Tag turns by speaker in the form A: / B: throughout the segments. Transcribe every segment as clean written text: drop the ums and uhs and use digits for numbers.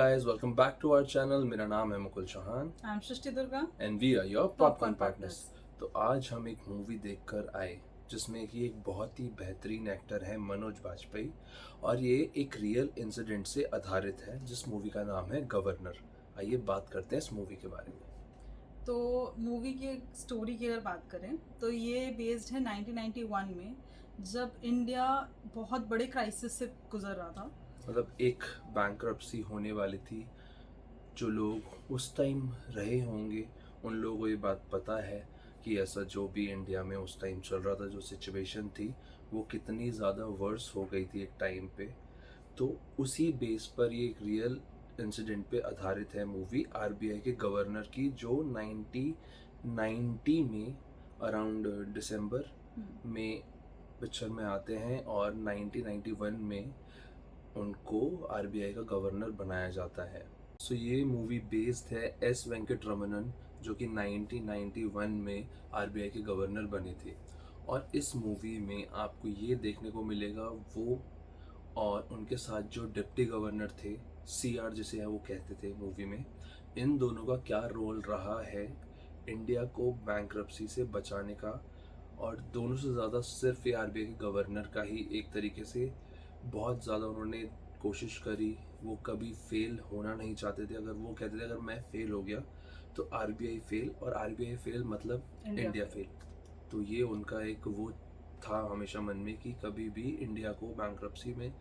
A: guys, welcome back to our channel. मेरा नाम है Mukul Chauhan
B: I am Srishti Durga
A: and we are your
B: Popcorn
A: popcorn
B: Partners.
A: partners. तो आज हम एक मूवी देखकर आए जिसमें कि एक बहुत ही बेहतरीन एक्टर है मनोज बाजपेयी और ये एक रियल इंसिडेंट से आधारित है जिस मूवी का नाम है गवर्नर। आइए बात करते हैं इस मूवी के बारे में।
B: तो मूवी की स्टोरी की अगर बात करें तो ये बेस्ड है 1991 में, जब इंडिया बहुत बड़े क्राइसिस से गुजर रहा था।
A: मतलब एक बैंक्रप्सी होने वाली थी। जो लोग उस टाइम रहे होंगे उन लोगों को ये बात पता है कि ऐसा जो भी इंडिया में उस टाइम चल रहा था, जो सिचुएशन थी वो कितनी ज़्यादा वर्स हो गई थी एक टाइम पे। तो उसी बेस पर ये एक रियल इंसिडेंट पे आधारित है मूवी आरबीआई के गवर्नर की, जो 1990 में अराउंड दिसंबर में पिक्चर में आते हैं और 1991 में उनको आरबीआई का गवर्नर बनाया जाता है। सो ये मूवी बेस्ड है एस वेंकट रमनन, जो कि 1991 में आरबीआई के गवर्नर बने थे। और इस मूवी में आपको ये देखने को मिलेगा वो और उनके साथ जो डिप्टी गवर्नर थे, सीआर जिसे है वो कहते थे मूवी में, इन दोनों का क्या रोल रहा है इंडिया को बैंक्रप्सी से बचाने का। और दोनों से ज़्यादा सिर्फ ये आरबीआई के गवर्नर का ही एक तरीके से बहुत ज़्यादा उन्होंने कोशिश करी। वो कभी फेल होना नहीं चाहते थे। अगर वो कहते थे अगर मैं फेल हो गया तो आरबीआई फेल, और आरबीआई फेल मतलब इंडिया फेल। तो ये उनका एक वो था हमेशा मन में कि कभी भी इंडिया को बैंक्रप्सी में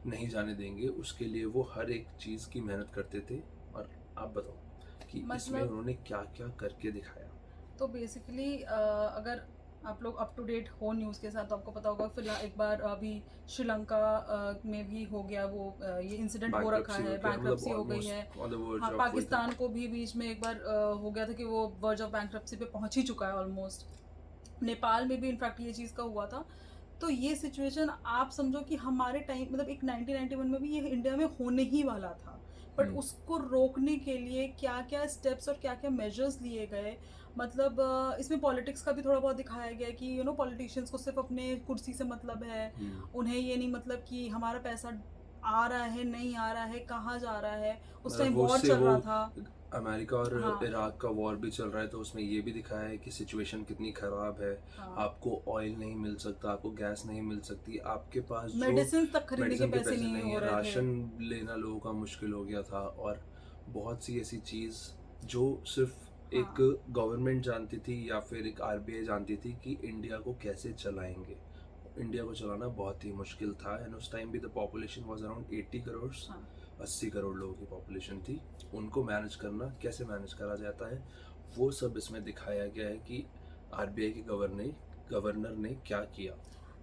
A: नहीं जाने देंगे। उसके लिए वो हर एक चीज़ की मेहनत करते थे। और आप बताओ कि इसमें उन्होंने क्या क्या करके दिखाया।
B: तो बेसिकली अगर आप लोग अप टू डेट हो न्यूज़ के साथ तो आपको पता होगा, फिलहाल एक बार अभी श्रीलंका में भी हो गया वो ये इंसिडेंट हो रखा है, बैंक्रप्सी हो गई है। हाँ, पाकिस्तान को भी बीच में एक बार हो गया था कि वो वर्ज ऑफ बैंक्रप्सी पे पहुंच ही चुका है ऑलमोस्ट। नेपाल में भी इनफैक्ट ये चीज़ का हुआ था। तो ये सिचुएशन आप समझो कि हमारे टाइम मतलब एक 1991 में भी ये इंडिया में होने ही वाला था, बट उसको रोकने के लिए क्या क्या स्टेप्स और क्या क्या मेजर्स लिए गए। मतलब इसमें पॉलिटिक्स का भी थोड़ा बहुत दिखाया गया कि पॉलिटिशियंस को सिर्फ अपने कुर्सी से मतलब है। उन्हें ये नहीं मतलब कि हमारा पैसा आ रहा है नहीं आ रहा है, कहाँ जा रहा है। उस टाइम वॉर चल रहा था,
A: अमेरिका और
B: हाँ,
A: इराक का वॉर भी चल रहा है। तो उसमें ये भी दिखाया है कि सिचुएशन कितनी खराब है।
B: हाँ,
A: आपको ऑयल नहीं मिल सकता, आपको गैस नहीं मिल सकती, आपके पास जो
B: मेडिसिन तक खरीदने के
A: मेडिसिन
B: पैसे नहीं हो रहे थे,
A: राशन लेना लोगों का मुश्किल हो गया था। और बहुत सी ऐसी चीज़ जो सिर्फ एक गवर्नमेंट जानती थी या फिर एक आरबीआई जानती थी कि इंडिया को कैसे चलाएंगे। इंडिया को चलाना बहुत ही मुश्किल था। एंड उस टाइम भी the population was around 80 crore, 80 crore लोगों की पॉपुलेशन थी। उनको मैनेज करना, कैसे मैनेज करा जाता है, वो सब इसमें दिखाया गया है कि आरबीआई के गवर्नर ने क्या किया।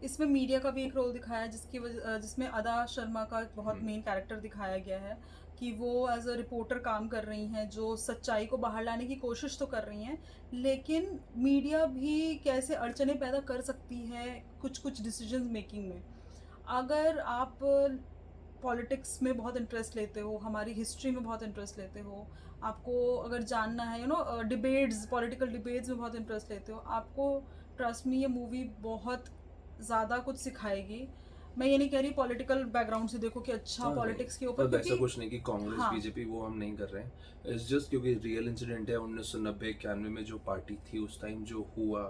B: इसमें मीडिया का भी एक रोल दिखाया है, जिसमें अदा शर्मा का एक बहुत मेन कैरेक्टर दिखाया गया है कि वो एज अ रिपोर्टर काम कर रही हैं, जो सच्चाई को बाहर लाने की कोशिश तो कर रही हैं, लेकिन मीडिया भी कैसे अड़चने पैदा कर सकती है कुछ डिसीजन मेकिंग में। अगर आप पॉलिटिक्स में बहुत इंटरेस्ट लेते हो, हमारी हिस्ट्री में बहुत इंटरेस्ट लेते हो, आपको अगर जानना है डिबेट्स, पॉलिटिकल डिबेट्स में बहुत इंटरेस्ट लेते हो, आपको ट्रस्ट मी ये मूवी बहुत ज़्यादा कुछ सिखाएगी। मैं ये नहीं कह रही पॉलिटिकल बैकग्राउंड से देखो कि अच्छा पॉलिटिक्स के ऊपर,
A: ऐसा कुछ नहीं कि कांग्रेस बीजेपी वो हम नहीं कर रहे हैं। इट्स जस्ट क्योंकि रियल इंसिडेंट है 1990-91 में जो पार्टी थी उस टाइम जो हुआ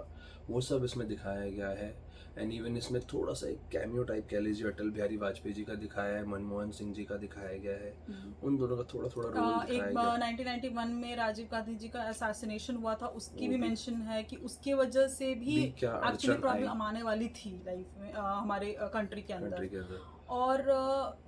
A: वो सब इसमें दिखाया गया है। एंड इवन इसमें थोड़ा सा एक कैमियो टाइप कह लीजिए अटल बिहारी वाजपेयी जी का दिखाया है, मनमोहन सिंह जी का दिखाया गया है। उन दोनों का थोड़ा थोड़ा रोल दिखाया गया है।
B: 1991 में राजीव गांधी जी का असैसिनेशन हुआ था, उसकी भी मेंशन है कि उसके वजह से भी एक्चुअली प्रॉब्लम आने वाली थी लाइफ में, हमारे कंट्री के अंदर। और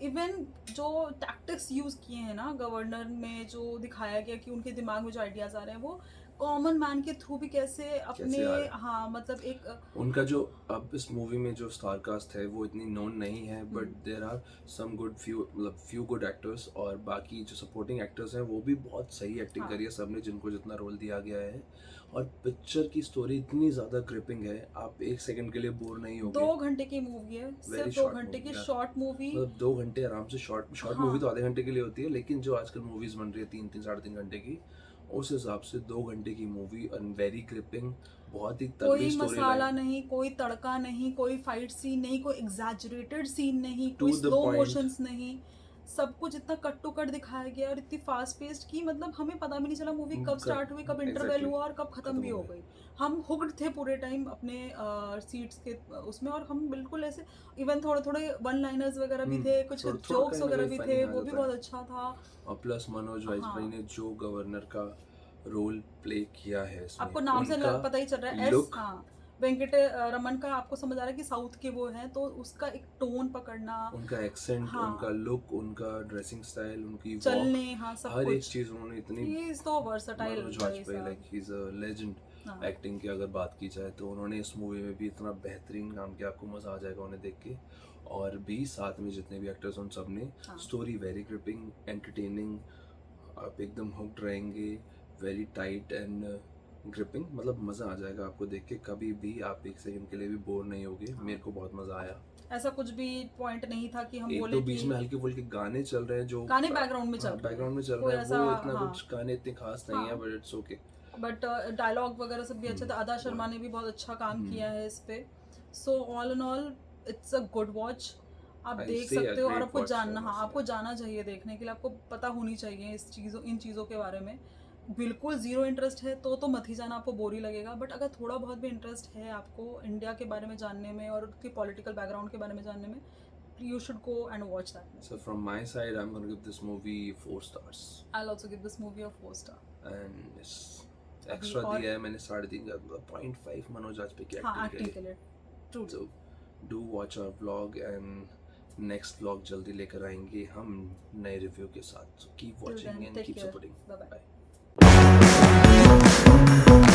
B: इवन जो टैक्टिक्स यूज़ किए हैं ना गवर्नर में, जो दिखाया गया कि उनके दिमाग में जो आइडियाज़ आ रहे हैं वो कॉमन मैन के थ्रू भी कैसे अपने हाँ मतलब एक
A: उनका जो अब इस मूवी में जो स्टार कास्ट है वो इतनी नोन नहीं है, but there are some good few good actors. और बाकी जो सपोर्टिंग एक्टर्स हैं वो भी बहुत सही एक्टिंग करी है सबने, जिनको जितना रोल दिया गया है। और पिक्चर की स्टोरी इतनी ज़्यादा ग्रिपिंग है, आप एक सेकंड के लिए बोर नहीं होगे।
B: 2 घंटे की मूवी है, सिर्फ 2 घंटे की शॉर्ट मूवी।
A: मतलब 2 घंटे आराम से शॉर्ट मूवी तो आधे घंटे के लिए होती है, लेकिन जो आजकल मूवीज बन रही है 3 साढ़े 3 घंटे की, उस हिसाब से 2 घंटे की मूवी और वेरी क्लिपिंग, बहुत ही तगड़ी
B: कोई मसाला नहीं, कोई तड़का नहीं, कोई फाइट सीन नहीं, कोई एग्जैजरेटेड सीन नहीं, कोई स्लो मोशंस नहीं, सब कुछ इतना कट टू कट दिखाया गया और इतनी फास्ट पेस्ड कि मतलब हमें पता भी नहीं चला मूवी कब स्टार्ट हुई, कब इंटरवल
A: exactly.
B: हुआ और कब खत्म भी हो गई। हम हुक्ड थे पूरे टाइम अपने सीट्स के उसमें, और हम बिल्कुल ऐसे इवन थोड़े थोड़े वन लाइनर्स वगैरह भी थे, कुछ
A: थोड़ा
B: जोक्स
A: कहीं ना
B: वगैरह
A: कहीं
B: भी
A: funny
B: थे,
A: आ
B: वो भी
A: जाता
B: बहुत
A: है।
B: अच्छा था।
A: और प्लस मनोज वाजपेयी
B: हाँ।
A: ने जो गवर्नर का रोल प्ले किया है इसमें,
B: आपको नाम से
A: उनका
B: पता ही चल रहा है, एस
A: look,
B: हाँ वेंकट रमन का, आपको समझ आ रहा है कि साउथ के वो हैं, तो उसका एक टोन पकड़ना,
A: उनका एक्सेंट,
B: हाँ
A: उनका लुक, उनका ड्रेसिंग स्टाइल, उनकी वॉक,
B: चलने, हाँ सब
A: हर एक
B: कुछ,
A: चीज उन्होंने इतनी,
B: ही इज तो वर्सटाइल
A: मनोज
B: भाई
A: वाजपेयी लाइक
B: साहब।
A: He is a legend.
B: हाँ।
A: एक्टिंग की अगर बात की जाए तो उन्होंने इस मूवी में भी इतना बेहतरीन काम किया, आपको मजा आ जाएगा उन्हें देख के। और भी साथ में जितने भी एक्टर्स उन सब ने,
B: हाँ।
A: स्टोरी वेरी ग्रिपिंग, एंटरटेनिंग, आप एकदम हुक्ड रहेंगे, वेरी टाइट एंड ग्रिपिंग, मतलब मज़ा आ जाएगा आपको देख के, कभी भी आप एक सेकंड के लिए भी बोर नहीं होगे।
B: हाँ।
A: मेरे को बहुत मज़ा आया।
B: ऐसा कुछ भी पॉइंट नहीं था कि हम
A: एक
B: बोले
A: तो बीच
B: कि
A: में हल्के फुल्के गाने चल रहे हैं, जो
B: गाने बैकग्राउंड में चल रहे हैं,
A: बैकग्राउंड में चल
B: कोई
A: रहे हैं,
B: ऐसा,
A: वो इतना
B: हाँ
A: कुछ गाने इतने खास नहीं है,
B: हाँ,
A: but it's okay.
B: But dialogue वगैरह सब भी अच्छा था। अदा शर्मा ने भी बहुत अच्छा काम किया है इस पे। So all in all it's a good watch, आप
A: I
B: देख
A: say a
B: सकते हो, और
A: great
B: आपको
A: watch,
B: जानना,
A: I
B: हाँ
A: must
B: आपको
A: say.
B: जाना चाहिए देखने के लिए, आपको पता होनी चाहिए इन चीज़ों के बारे में। बिल्कुल ज़ीरो इंटरेस्ट है तो मत ही जाना, आपको बोर ही लगेगा। बट अगर थोड़ा बहुत भी इंटरेस्ट है आपको इंडिया के बारे में जानने में और उसकी पॉलिटिकल बैकग्राउंड के बारे में जानने में, you should go and watch that movie.
A: So from my side, I'm gonna give this movie 4 stars.
B: I'll also give this movie a 4 star.
A: And it's
B: अभी
A: एक्स्ट्रा
B: और-
A: दिया है मैंने 3.5 का, 0.5 मनोज वाजपेयी की
B: हाँ
A: एक्टिंग
B: एक्टिंग
A: के
B: के
A: लिए।
B: लिए true.
A: So do watch our vlog, and next vlog जल्दी लेकर आएंगे हम नए रिव्यू के साथ। So keep watching and keep supporting.
B: Bye bye.
A: Bye.